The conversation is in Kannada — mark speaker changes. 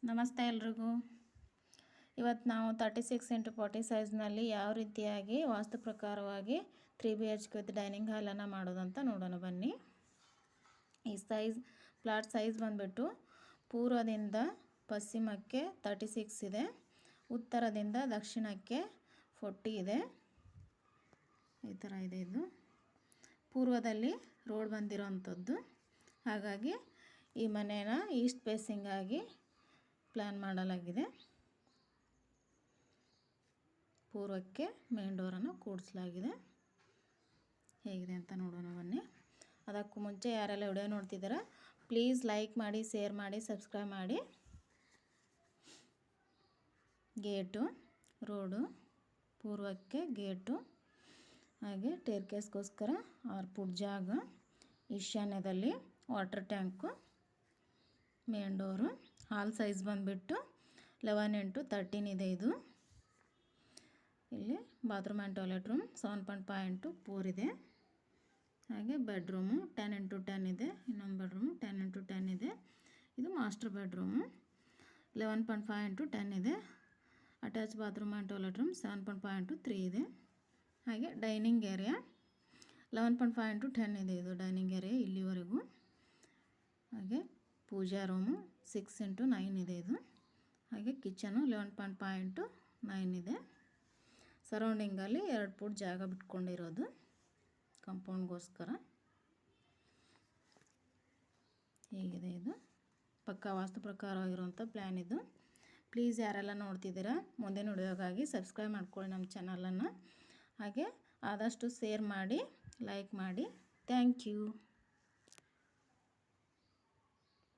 Speaker 1: ನಮಸ್ತೆ ಎಲ್ರಿಗೂ. ಇವತ್ತು ನಾವು 36x40 ಸೈಜ್ನಲ್ಲಿ ಯಾವ ರೀತಿಯಾಗಿ ವಾಸ್ತು ಪ್ರಕಾರವಾಗಿ 3BHK ವಿತ್ ಡೈನಿಂಗ್ ಹಾಲನ್ನು ಮಾಡೋದಂತ ನೋಡೋಣ ಬನ್ನಿ. ಈ ಪ್ಲಾಟ್ ಸೈಜ್ ಬಂದುಬಿಟ್ಟು ಪೂರ್ವದಿಂದ ಪಶ್ಚಿಮಕ್ಕೆ 36 ಇದೆ, ಉತ್ತರದಿಂದ ದಕ್ಷಿಣಕ್ಕೆ 40 ಇದೆ. ಈ ಥರ ಇದೆ. ಇದು ಪೂರ್ವದಲ್ಲಿ ರೋಡ್ ಬಂದಿರೋವಂಥದ್ದು. ಹಾಗಾಗಿ ಈ ಮನೇನ ಈಸ್ಟ್ ಫೇಸಿಂಗ್ ಆಗಿ ಪ್ಲ್ಯಾನ್ ಮಾಡಲಾಗಿದೆ. ಪೂರ್ವಕ್ಕೆ ಮೇನ್ ಡೋರನ್ನು ಕೂಡಿಸಲಾಗಿದೆ. ಹೇಗಿದೆ ಅಂತ ನೋಡೋಣ ಬನ್ನಿ. ಅದಕ್ಕೂ ಮುಂಚೆ ಯಾರೆಲ್ಲ ವಿಡಿಯೋ ನೋಡ್ತಿದ್ದೀರಾ ಪ್ಲೀಸ್ ಲೈಕ್ ಮಾಡಿ, ಶೇರ್ ಮಾಡಿ, ಸಬ್ಸ್ಕ್ರೈಬ್ ಮಾಡಿ. ಗೇಟು, ರೋಡು, ಪೂರ್ವಕ್ಕೆ ಗೇಟು, ಹಾಗೆ ಟೇರ್ಕೇಸ್ಗೋಸ್ಕರ 6 ಫುಟ್ ಜಾಗ, ಈಶಾನ್ಯದಲ್ಲಿ ವಾಟರ್ ಟ್ಯಾಂಕು, ಮೇನ್ ಡೋರು. ಹಾಲ್ ಸೈಜ್ ಬಂದುಬಿಟ್ಟು 11x13 ಇದೆ. ಇದು ಇಲ್ಲಿ bathroom and toilet room 7.5 x 4 ಇದೆ. ಹಾಗೆ ಬೆಡ್ರೂಮು 10x10 ಇದೆ. ಇನ್ನೊಂದು ಬೆಡ್ರೂಮು 10x10 ಇದೆ. ಇದು ಮಾಸ್ಟರ್ ಬೆಡ್ರೂಮು 11.5 x 10 ಇದೆ. Attach bathroom and toilet room 7.5 x 3 ಇದೆ. ಹಾಗೆ ಡೈನಿಂಗ್ ಏರಿಯಾ 11.5 x 10 ಇದೆ. ಇದು ಡೈನಿಂಗ್ ಏರಿಯಾ ಇಲ್ಲಿವರೆಗೂ. ಹಾಗೆ ಪೂಜಾ ರೂಮು 6 x 9 ಇದೆ. ಇದು ಹಾಗೆ ಕಿಚನು 11.5 x 9 ಇದೆ. ಸರೌಂಡಿಂಗಲ್ಲಿ 2 ಫುಟ್ ಜಾಗ ಬಿಟ್ಕೊಂಡಿರೋದು ಕಂಪೌಂಡ್ಗೋಸ್ಕರ. ಹೀಗಿದೆ. ಇದು ಪಕ್ಕಾ ವಾಸ್ತು ಪ್ರಕಾರವಾಗಿರುವಂಥ ಪ್ಲ್ಯಾನ್ ಇದು. ಪ್ಲೀಸ್ ಯಾರೆಲ್ಲ ನೋಡ್ತಿದ್ದೀರಾ ಮುಂದಿನ ವಿಡಿಯೋಗಾಗಿ ಸಬ್ಸ್ಕ್ರೈಬ್ ಮಾಡ್ಕೊಳ್ಳಿ ನಮ್ಮ ಚಾನಲನ್ನು. ಹಾಗೆ ಆದಷ್ಟು ಶೇರ್ ಮಾಡಿ, ಲೈಕ್ ಮಾಡಿ. Thank you.